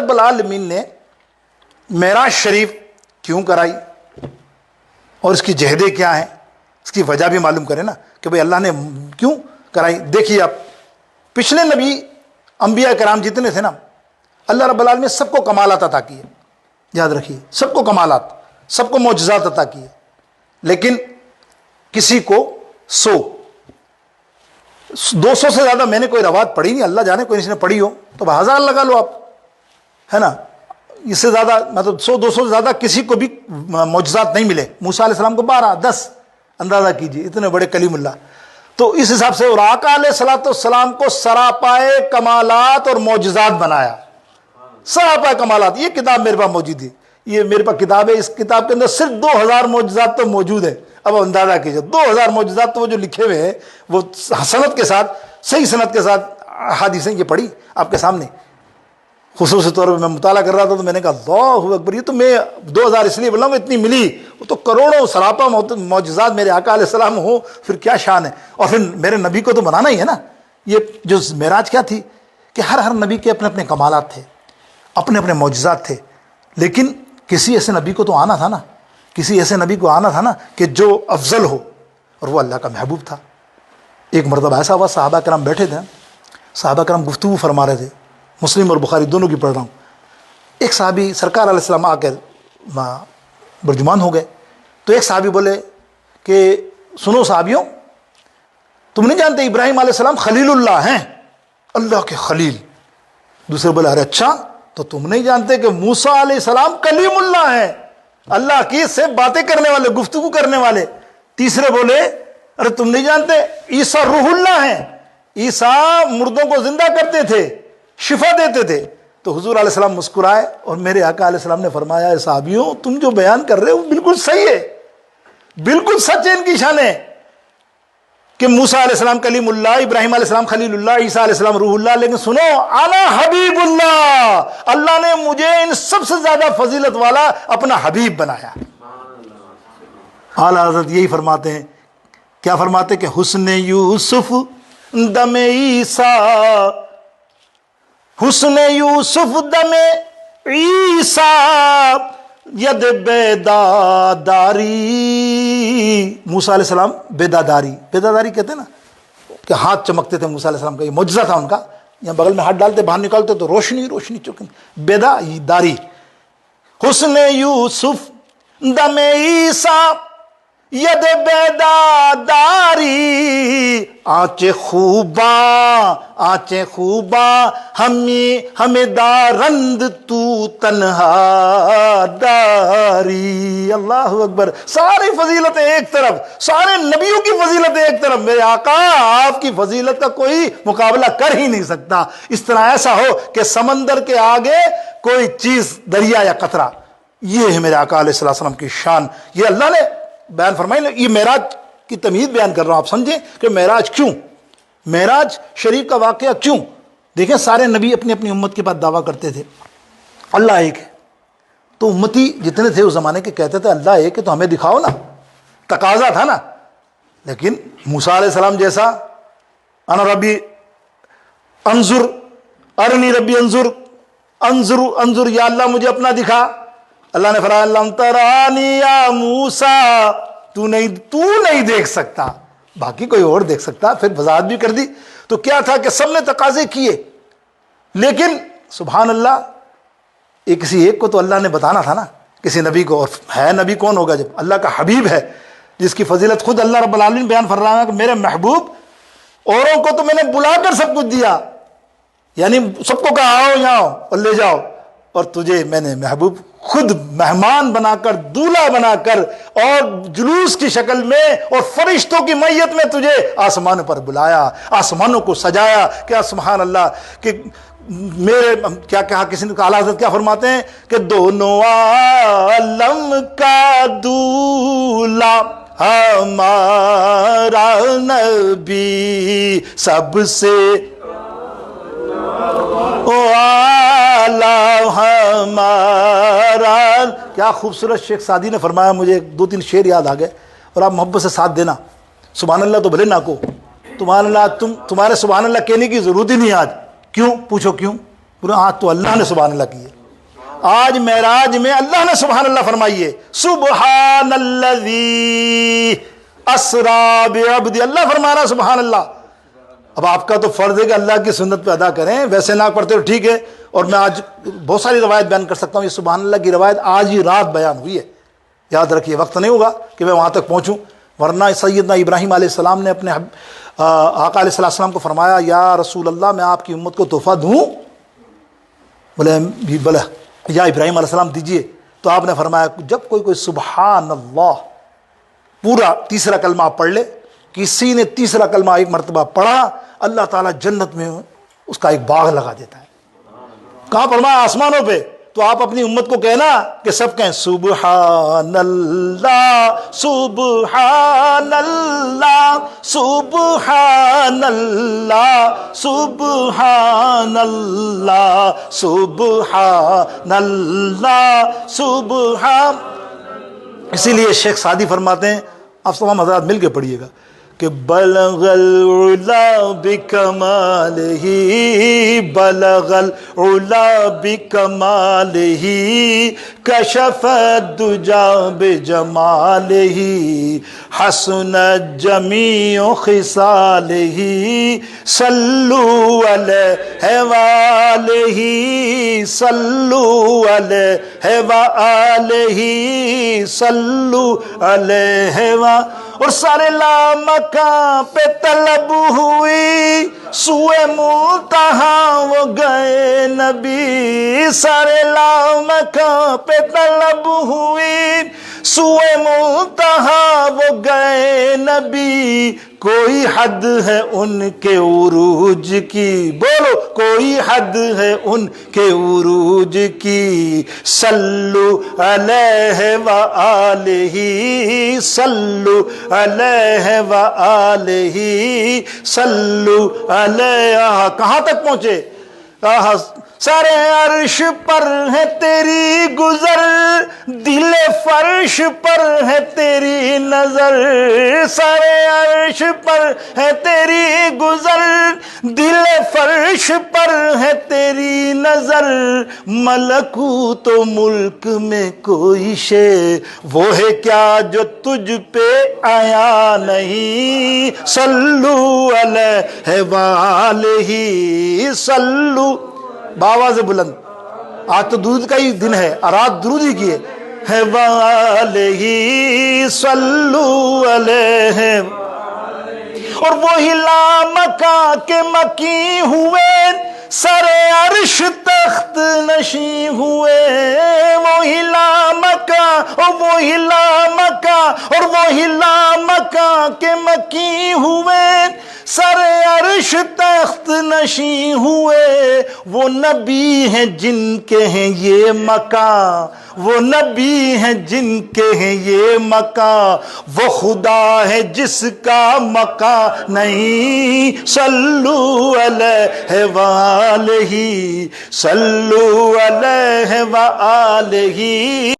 رب العالمین نے معراج شریف کیوں کرائی اور اس کی جہدیں کیا ہیں، اس کی وجہ بھی معلوم کریں نا کہ بھئی اللہ نے کیوں کرائی۔ دیکھیے آپ پچھلے نبی انبیاء کرام جتنے تھے نا، اللہ رب العالمین نے سب کو کمالات عطا کیے، یاد رکھیے سب کو کمالات، سب کو معجزات عطا کیے، لیکن کسی کو 200 سے زیادہ میں نے کوئی روایت پڑھی نہیں، اللہ جانے کوئی اس نے پڑھی ہو تو 1000 لگا لو آپ، ہے نا، اس سے زیادہ مطلب 100-200 سے زیادہ کسی کو بھی معجزات نہیں ملے۔ موسیٰ علیہ السلام کو 12-10 اندازہ کیجئے، اتنے بڑے کلیم اللہ۔ تو اس حساب سے اور آقا علیہ الصلوۃ والسلام کو سراپائے کمالات اور معجزات بنایا، سراپائے کمالات۔ یہ کتاب میرے پاس موجود ہے، یہ میرے پاس کتاب ہے، اس کتاب کے اندر صرف 2000 معجزات تو موجود ہے۔ اب اندازہ کیجئے 2000 معجزات تو وہ جو لکھے ہوئے ہیں وہ سند کے ساتھ، صحیح سند کے ساتھ حدیثیں یہ پڑھی آپ کے سامنے۔ خصوصی طور پہ میں مطالعہ کر رہا تھا تو میں نے کہا اللہ اکبر، یہ تو میں 2000 اس لیے بولا ہوں اتنی ملی، وہ تو کروڑوں سراپا معجزات میرے آقا علیہ السلام ہو، پھر کیا شان ہے۔ اور پھر میرے نبی کو تو بنانا ہی ہے نا۔ یہ جو معراج کیا تھی کہ ہر نبی کے اپنے اپنے کمالات تھے، اپنے اپنے معجزات تھے، لیکن کسی ایسے نبی کو تو آنا تھا نا، کسی ایسے نبی کو آنا تھا نا کہ جو افضل ہو، اور وہ اللہ کا محبوب تھا۔ ایک مرتبہ ایسا ہوا، صحابہ کرام بیٹھے تھے، صحابہ کرام گفتگو فرما رہے تھے، مسلم اور بخاری دونوں کی پڑھ رہا ہوں۔ ایک صحابی سرکار علیہ السلام آ کر برجمان ہو گئے، تو ایک صحابی بولے کہ سنو صحابیوں، تم نہیں جانتے ابراہیم علیہ السلام خلیل اللہ ہیں، اللہ کے خلیل۔ دوسرے بولے ارے اچھا، تو تم نہیں جانتے کہ موسیٰ علیہ السلام کلیم اللہ ہیں، اللہ کی سے باتیں کرنے والے، گفتگو کرنے والے۔ تیسرے بولے ارے تم نہیں جانتے عیسیٰ روح اللہ ہیں، عیسیٰ مردوں کو زندہ کرتے تھے، شفا دیتے تھے۔ تو حضور علیہ السلام مسکرائے اور میرے آقا علیہ السلام نے فرمایا اے صحابیوں، تم جو بیان کر رہے ہو بالکل صحیح ہے، بالکل سچ ہے ان کی شان ہے کہ موسیٰ علیہ السلام کلیم اللہ، ابراہیم علیہ السلام خلیل اللہ، عیسیٰ علیہ السلام روح اللہ، لیکن سنو انا حبیب اللہ، اللہ نے مجھے ان سب سے زیادہ فضیلت والا اپنا حبیب بنایا۔ اعلیٰ حضرت یہی فرماتے ہیں، کیا فرماتے کہ حسن یوسف دم عیسیٰ، حسن یوسف دم عیسیٰ ید بیداداری۔ موسیٰ علیہ السلام بیداداری کہتے ہیں نا کہ ہاتھ چمکتے تھے موسیٰ علیہ السلام کا، یہ معجزہ تھا ان کا، یہاں بغل میں ہاتھ ڈالتے باہر نکالتے تو روشنی چمکتی، بیداداری۔ حسن یوسف دم عیسیٰ ید بیداداری، آنچے خوباں ہمیں دارند تو تنہا داری۔ اللہ اکبر، ساری فضیلتیں ایک طرف، سارے نبیوں کی فضیلتیں ایک طرف، میرے آقا آپ کی فضیلت کا کوئی مقابلہ کر ہی نہیں سکتا۔ اس طرح ایسا ہو کہ سمندر کے آگے کوئی چیز دریا یا قطرہ، یہ ہے میرے آقا علیہ السلام کی شان۔ یہ اللہ نے بیان فرمائی۔ یہ معراج کی تمہید بیان کر رہا ہوں، آپ سمجھیں کہ معراج کیوں، معراج شریف کا واقعہ کیوں۔ دیکھیں سارے نبی اپنی اپنی امت کے بعد دعویٰ کرتے تھے اللہ ایک ہے، تو امتی جتنے تھے اس زمانے کے کہتے تھے اللہ ایک ہے تو ہمیں دکھاؤ نا، تقاضا تھا نا۔ لیکن موسیٰ علیہ السلام جیسا انا ربی انظر ارنی ربی انظر یا اللہ مجھے اپنا دکھا، اللہ نے فرمایا لن ترانی یا موسیٰ، تو نہیں دیکھ سکتا، باقی کوئی اور دیکھ سکتا۔ پھر وضاحت بھی کر دی۔ تو کیا تھا کہ سب نے تقاضے کیے، لیکن سبحان اللہ کسی ایک کو تو اللہ نے بتانا تھا نا، کسی نبی کو، اور ہے نبی کون ہوگا جب اللہ کا حبیب ہے، جس کی فضیلت خود اللہ رب العالمین بیان فرما رہا ہے کہ میرے محبوب، اوروں کو تو میں نے بلا کر سب کچھ دیا، یعنی سب کو کہا آؤ یہاں اور لے جاؤ، اور تجھے میں نے محبوب خود مہمان بنا کر، دولہا بنا کر، اور جلوس کی شکل میں اور فرشتوں کی میت میں تجھے آسمانوں پر بلایا، آسمانوں کو سجایا۔ کیا سبحان اللہ، کہ میرے کیا کہا کسی نے، اعلیٰ حضرت کیا فرماتے ہیں کہ دونوں عالم کا دولہا ہمارا نبی سب سے ہمارا۔ کیا خوبصورت شیخ سعدی نے فرمایا، مجھے 2-3 شعر یاد آ گئے اور آپ محبت سے ساتھ دینا۔ سبحان اللہ تو بھلے نہ کو، تمہارے سبحان اللہ کہنے کی ضرورت ہی نہیں آج۔ کیوں؟ پوچھو کیوں؟ پورا آج تو اللہ نے سبحان اللہ کی ہے، آج معراج میں اللہ نے سبحان اللہ فرمائیے، سبحان الذی اسرا بعبد، اللہ فرما رہا سبحان اللہ۔ اب آپ کا تو فرض ہے کہ اللہ کی سنت پہ ادا کریں، ویسے نہ پڑھتے ہو ٹھیک ہے، اور میں آج بہت ساری روایت بیان کر سکتا ہوں، یہ سبحان اللہ کی روایت آج ہی رات بیان ہوئی ہے، یاد رکھیے، وقت نہیں ہوگا کہ میں وہاں تک پہنچوں، ورنہ سیدنا ابراہیم علیہ السلام نے اپنے آقا علیہ السلام کو فرمایا، یا رسول اللہ میں آپ کی امت کو تحفہ دوں؟ بولے یا ابراہیم علیہ السلام دیجئے۔ تو آپ نے فرمایا جب کوئی سبحان اللہ پورا تیسرا کلمہ آپ پڑھ لے، کسی نے تیسرا کلمہ ایک مرتبہ پڑھا، اللہ تعالیٰ جنت میں اس کا ایک باغ لگا دیتا ہے۔ کہاں فرمایا؟ آسمانوں پہ۔ تو آپ اپنی امت کو کہنا کہ سب کہیں سبحان اللہ سبحان اللہ سبحان اللہ سبحان اللہ سبحان اللہ سبحان۔ اسی لیے شیخ سعدی فرماتے ہیں، آپ تمام حضرات مل کے پڑھیے گا کہ بلغ العلا بکمالہ بلغ العلا بکمالہ کشف الدجا بجمالہ حسنت جمیع خصالہ صلوا علیہ وآلہ صلوا علیہ وآلہ صلوا علیہ وآلہ۔ اور سارے لامکان پہ طلب ہوئی، سوئے منتہا وہ گئے نبی، سارے لامکان پہ طلب ہوئی، سوئے منتہا وہ گئے نبی۔ کوئی حد ہے ان کے عروج کی، بولو کوئی حد ہے ان کے عروج کی، صلو علیہ وآلہ صلو علیہ وآلہ صلو علیہ۔ کہاں تک پہنچے؟ سارے عرش پر ہے تیری گزر، دل فرش پر ہے تیری نظر، سارے عرش پر ہے تیری گزر، دل فرش پر ہے تیری نظر، ملکوت و ملک میں کوئی شے وہ ہے کیا جو تجھ پہ آیا نہیں، صلو علیہ وآلہ صلو، باواز بلند، آج تو درود کا ہی دن ہے، رات درود ہی کی ہے، وآلہ صلو علیہ۔ اور وہی لامکاں کے مکی ہوئے، سر عرش تخت نشیں ہوئے، وہی لامکاں اور وہی لامکاں اور وہی لامکاں کے مکی ہوئے، سر عرش تخت نشیں ہوئے۔ وہ نبی ہیں جن کے ہیں یہ مکان، وہ نبی ہیں جن کے ہیں یہ مکان، وہ خدا ہے جس کا مکان نہیں، صلو علیہ وآلہ صلو علیہ وآلہ۔